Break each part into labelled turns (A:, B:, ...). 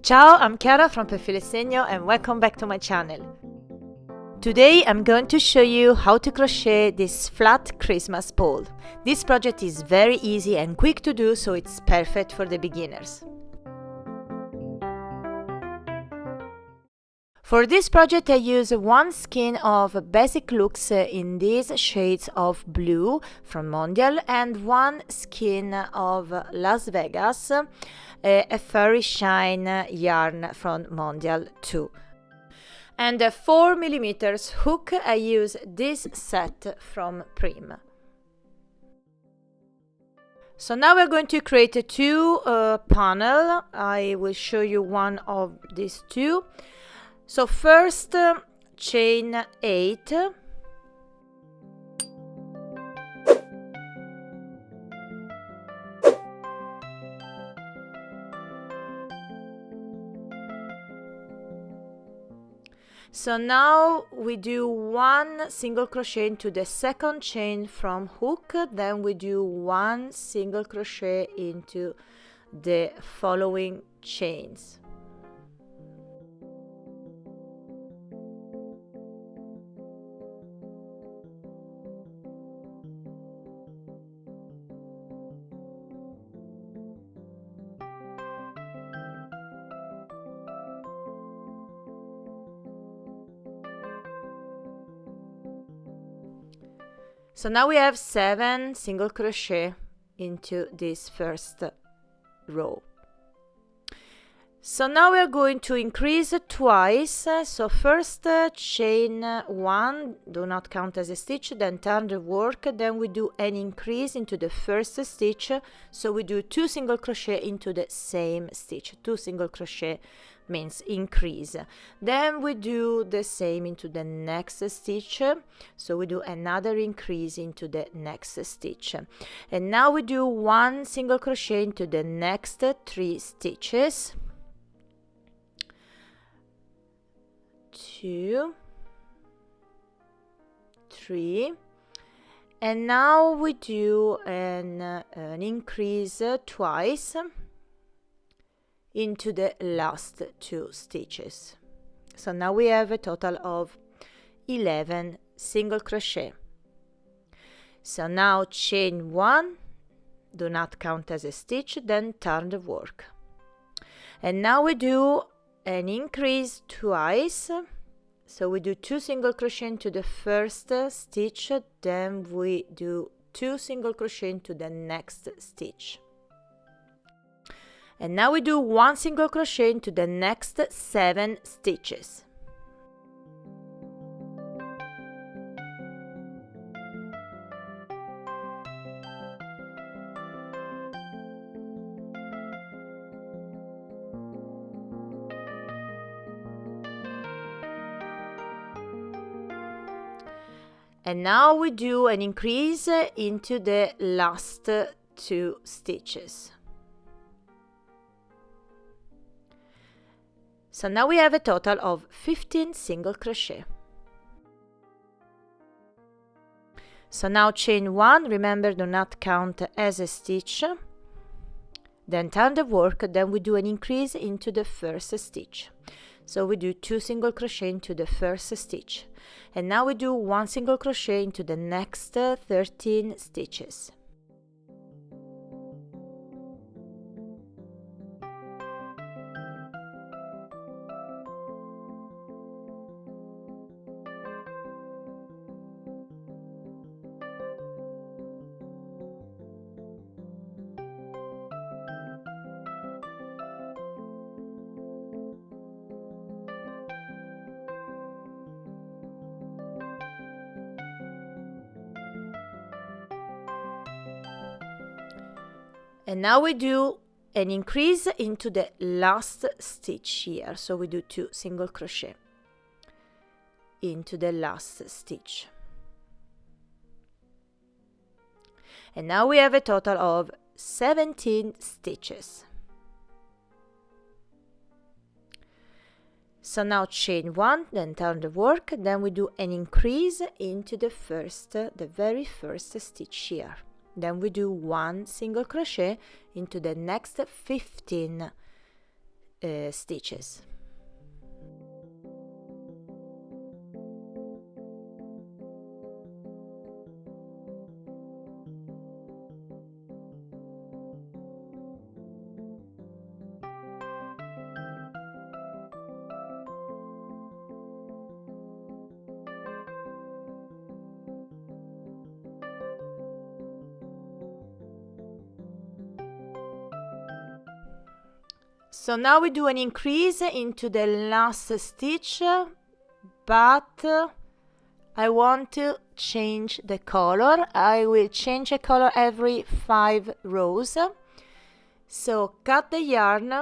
A: Ciao, I'm Chiara from Facile Segno and welcome back to my channel. Today I'm going to show you how to crochet this flat Christmas ball. This project is very easy and quick to do, so it's perfect for the beginners. For this project I use one skein of basic looks in these shades of blue from Mondial and one skein of Las Vegas, a furry shine yarn from Mondial too. And a 4mm hook, I use this set from Prim. So now we're going to create two panels. I will show you one of these two. So first, chain 8, so now we do one single crochet into the second chain from hook, then we do one single crochet into the following chains. So now we have 7 single crochet into this first row. So now we are going to increase twice. So first chain 1, do not count as a stitch, then turn the work, then we do an increase into the first stitch. So we do 2 single crochet into the same stitch. 2 single crochet means increase. Then we do the same into the next stitch, so we do another increase into the next stitch, and now we do 1 single crochet into the next 3 stitches, 2, 3, and now we do an increase twice into the last 2 stitches. So now we have a total of 11 single crochet. So now chain 1, do not count as a stitch, then turn the work. And now we do an increase twice. So we do 2 single crochet into the first stitch, then we do 2 single crochet into the next stitch. And now we do 1 single crochet into the next 7 stitches. And now we do an increase into the last 2 stitches. So now we have a total of 15 single crochet. So now chain 1, remember, do not count as a stitch, then turn the work, then we do an increase into the first stitch. So we do 2 single crochet into the first stitch, and now we do 1 single crochet into the next 13 stitches. And now we do an increase into the last stitch here. So we do 2 single crochet into the last stitch. And now we have a total of 17 stitches. So now chain 1, then turn the work, then we do an increase into the very first stitch here. Then we do 1 single crochet into the next 15 stitches. So now we do an increase into the last stitch, but I want to change the color. I will change the color every 5 rows. So cut the yarn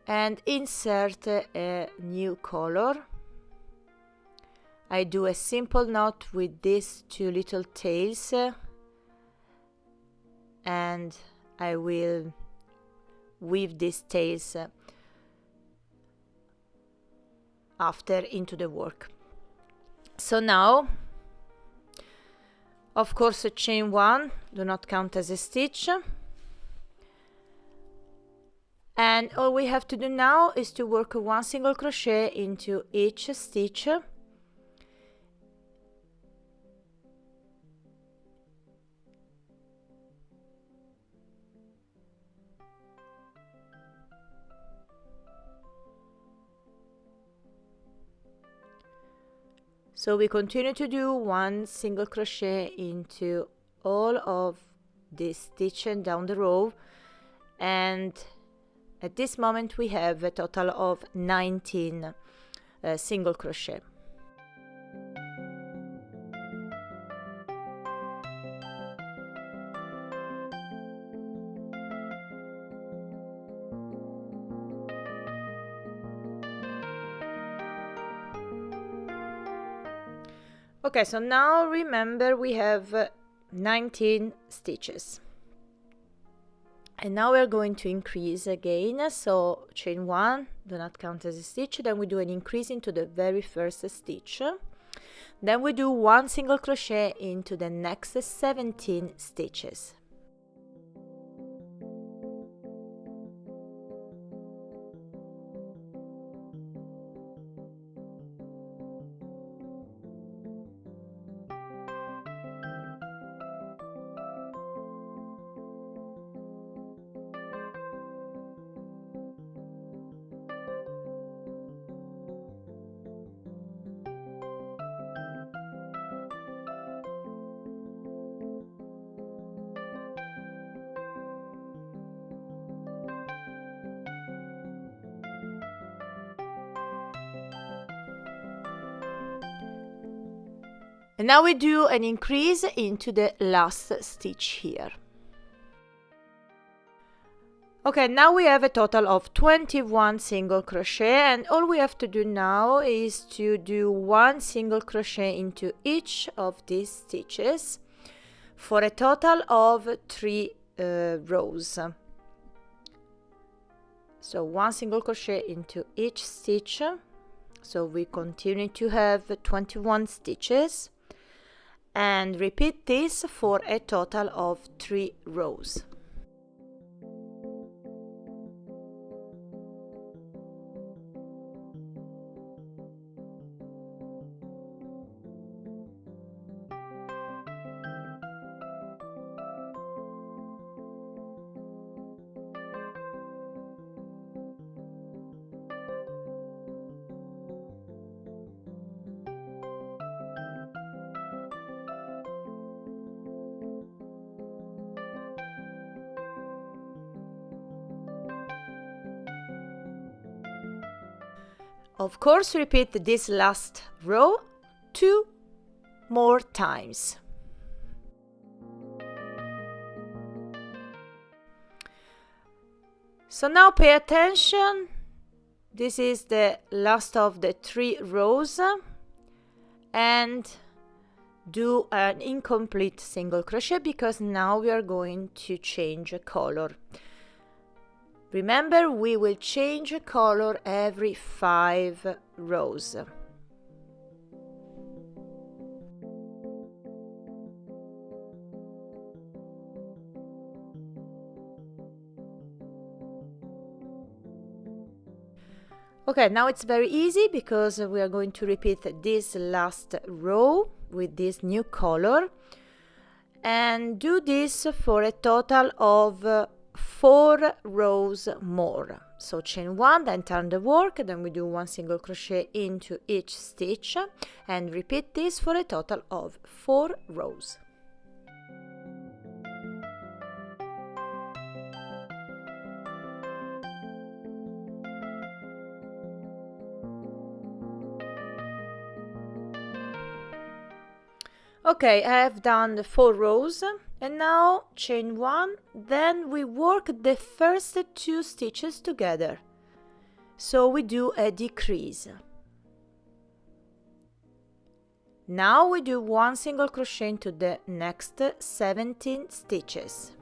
A: and insert a new color. I do a simple knot with these 2 little tails, and I will weave these tails after into the work. So now, of course, chain 1 do not count as a stitch, and all we have to do now is to work 1 single crochet into each stitch. So we continue to do 1 single crochet into all of this stitch and down the row, and at this moment we have a total of 19 single crochet. Okay, so now remember we have 19 stitches, and now we're going to increase again. So chain 1 do not count as a stitch, then we do an increase into the very first stitch, then we do 1 single crochet into the next 17 stitches. And now we do an increase into the last stitch here. Okay, now we have a total of 21 single crochet, and all we have to do now is to do 1 single crochet into each of these stitches for a total of 3 rows. So 1 single crochet into each stitch, so we continue to have 21 stitches, and repeat this for a total of 3 rows. Of course, repeat this last row 2 more times. So now pay attention. This is the last of the 3 rows, and do an incomplete single crochet because now we are going to change a color. Remember, we will change a color every 5 rows. Okay, now it's very easy because we are going to repeat this last row with this new color and do this for a total of 4 rows more. So chain 1, then turn the work, then we do 1 single crochet into each stitch and repeat this for a total of 4 rows. Okay, I have done the 4 rows and now chain 1, then we work the first 2 stitches together. So we do a decrease. Now we do 1 single crochet into the next 17 stitches.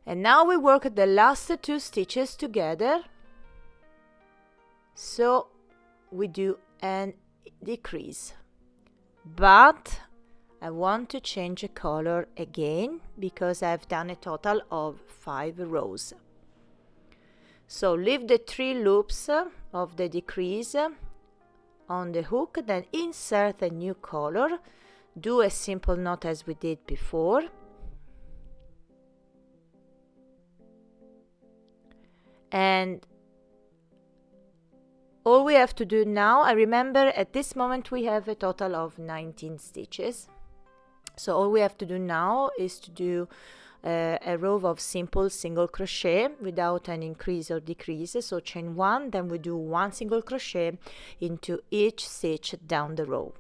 A: And now we work the last 2 stitches together, so we do a decrease, but I want to change the color again because I've done a total of 5 rows. So leave the 3 loops of the decrease on the hook, then insert a new color, do a simple knot as we did before. And all we have to do now, I remember at this moment we have a total of 19 stitches. So all we have to do now is to do a row of simple single crochet without an increase or decrease. So chain 1, then we do 1 single crochet into each stitch down the row.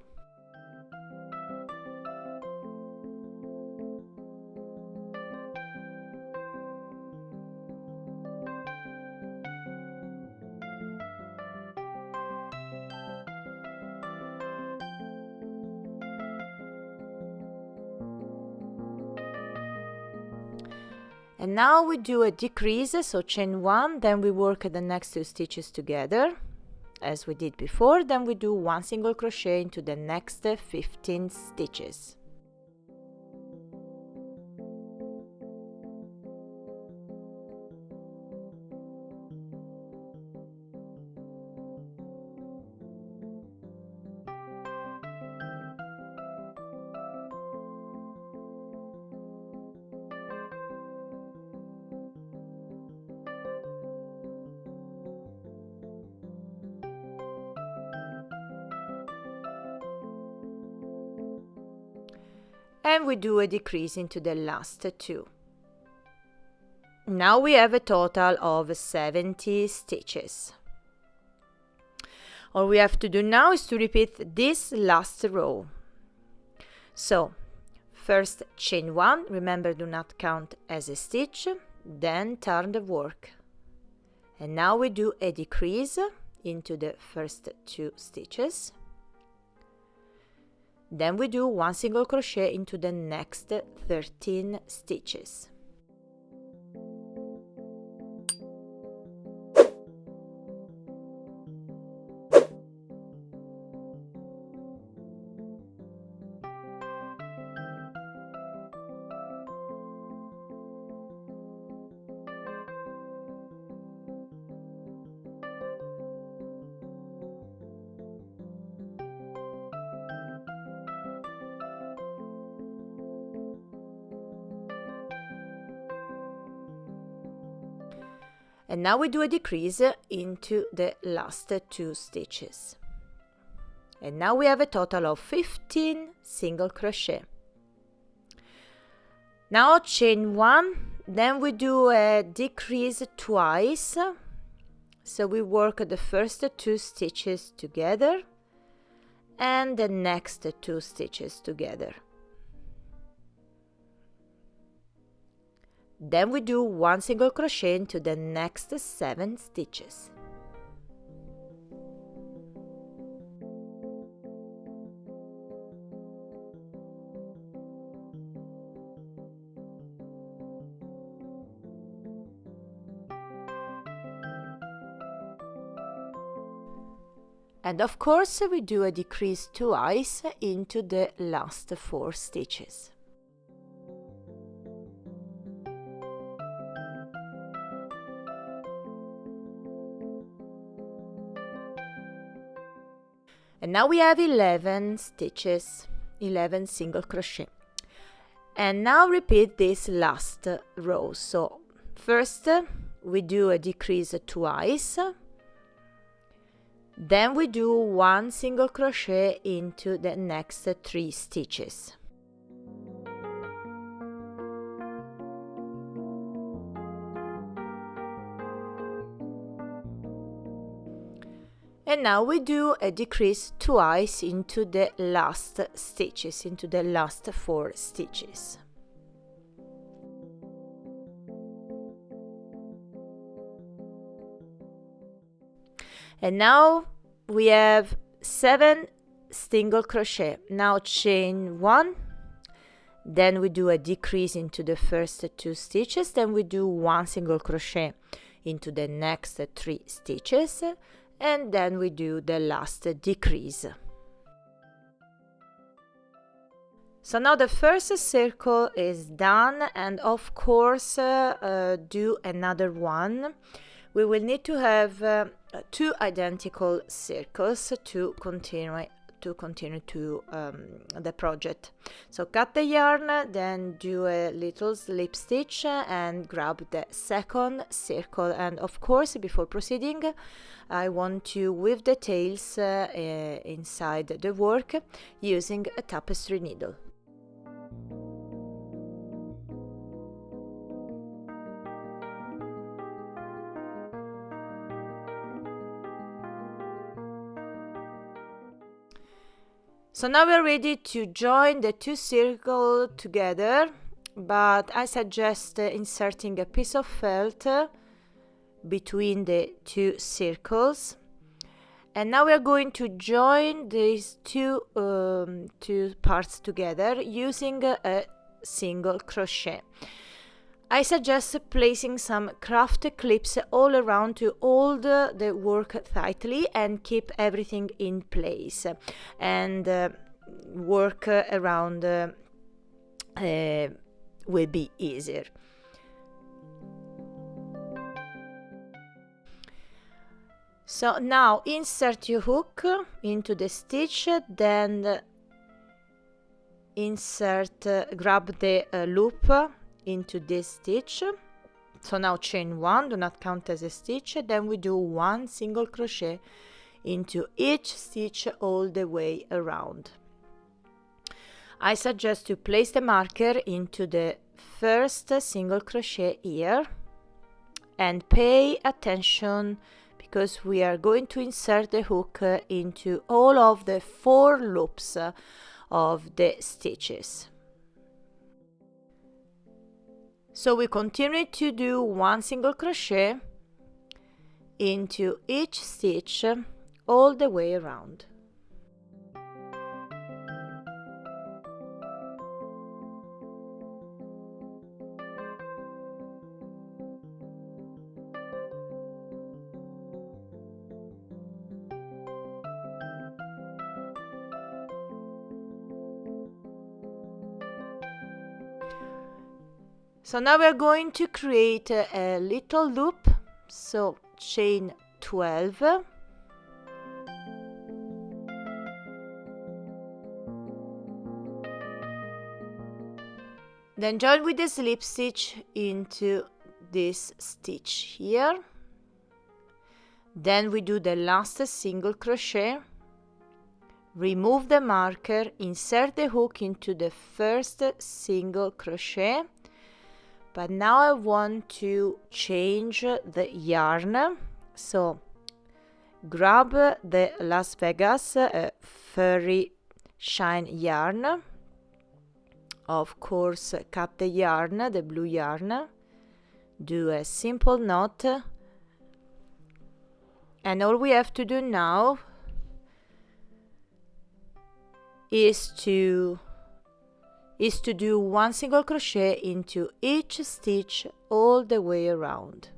A: And now we do a decrease, so chain 1, then we work the next 2 stitches together as we did before, then we do 1 single crochet into the next 15 stitches. And we do a decrease into the last 2. Now we have a total of 70 stitches. All we have to do now is to repeat this last row. So first chain 1, remember do not count as a stitch, then turn the work. And now we do a decrease into the first 2 stitches. Then we do 1 single crochet into the next 13 stitches. And now we do a decrease into the last 2 stitches. And now we have a total of 15 single crochet. Now chain 1, then we do a decrease twice. So we work the first 2 stitches together and the next 2 stitches together. Then we do 1 single crochet into the next 7 stitches. And of course we do a decrease twice into the last 4 stitches. And now we have 11 stitches, 11 single crochet. And now repeat this last row. So first we do a decrease twice, then we do 1 single crochet into the next 3 stitches. And now we do a decrease twice into the last stitches, into the last 4 stitches. And now we have 7 single crochet. Now chain 1, then we do a decrease into the first 2 stitches, then we do 1 single crochet into the next 3 stitches, and then we do the last decrease. So now the first circle is done, and of course do another one. We will need to have 2 identical circles to continue the project. So cut the yarn, then do a little slip stitch and grab the second circle. And of course, before proceeding, I want to weave the tails inside the work using a tapestry needle. So now we are ready to join the 2 circles together, but I suggest inserting a piece of felt between the 2 circles. And now we are going to join these two parts together using a single crochet. I suggest placing some craft clips all around to hold the work tightly and keep everything in place, and work around will be easier. So now insert your hook into the stitch, then grab the loop into this stitch. So now chain 1, do not count as a stitch, then we do 1 single crochet into each stitch all the way around. I suggest to place the marker into the first single crochet here and pay attention, because we are going to insert the hook into all of the 4 loops of the stitches. So we continue to do 1 single crochet into each stitch all the way around. So now we are going to create a little loop, so chain 12, then join with the slip stitch into this stitch here, then we do the last single crochet, remove the marker, insert the hook into the first single crochet. But now I want to change the yarn, so grab the Las Vegas furry shine yarn. Of course, cut the yarn, the blue yarn, do a simple knot, and all we have to do now is to do one single crochet into each stitch all the way around.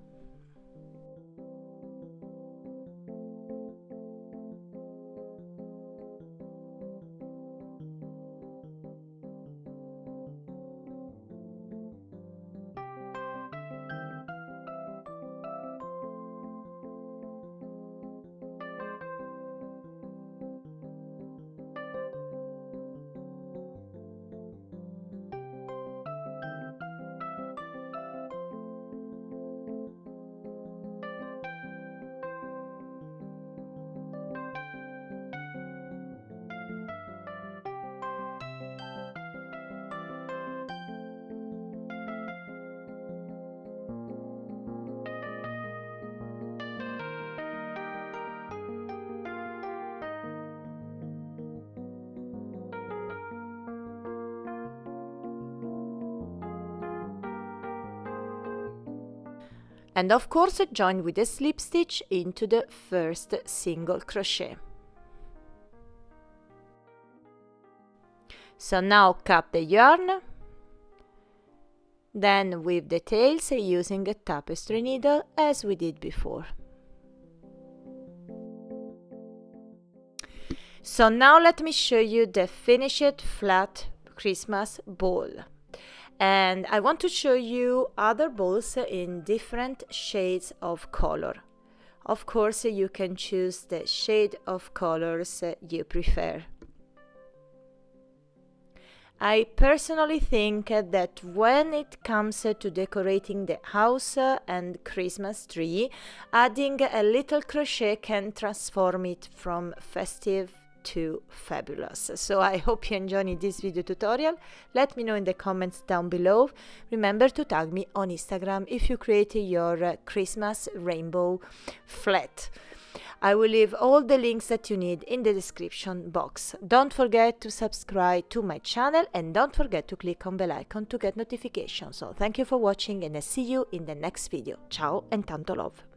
A: And of course, join with a slip stitch into the first single crochet. So now cut the yarn, then weave the tails using a tapestry needle as we did before. So now let me show you the finished flat Christmas ball. And I want to show you other balls in different shades of color. Of course, you can choose the shade of colors you prefer. I personally think that when it comes to decorating the house and Christmas tree, adding a little crochet can transform it from festive to fabulous. So I hope you enjoyed this video tutorial. Let me know in the comments down below. Remember to tag me on Instagram if you create your Christmas rainbow flat. I will leave all the links that you need in the description box. Don't forget to subscribe to my channel and don't forget to click on bell icon to get notifications. So thank you for watching and I see you in the next video. Ciao and tanto love!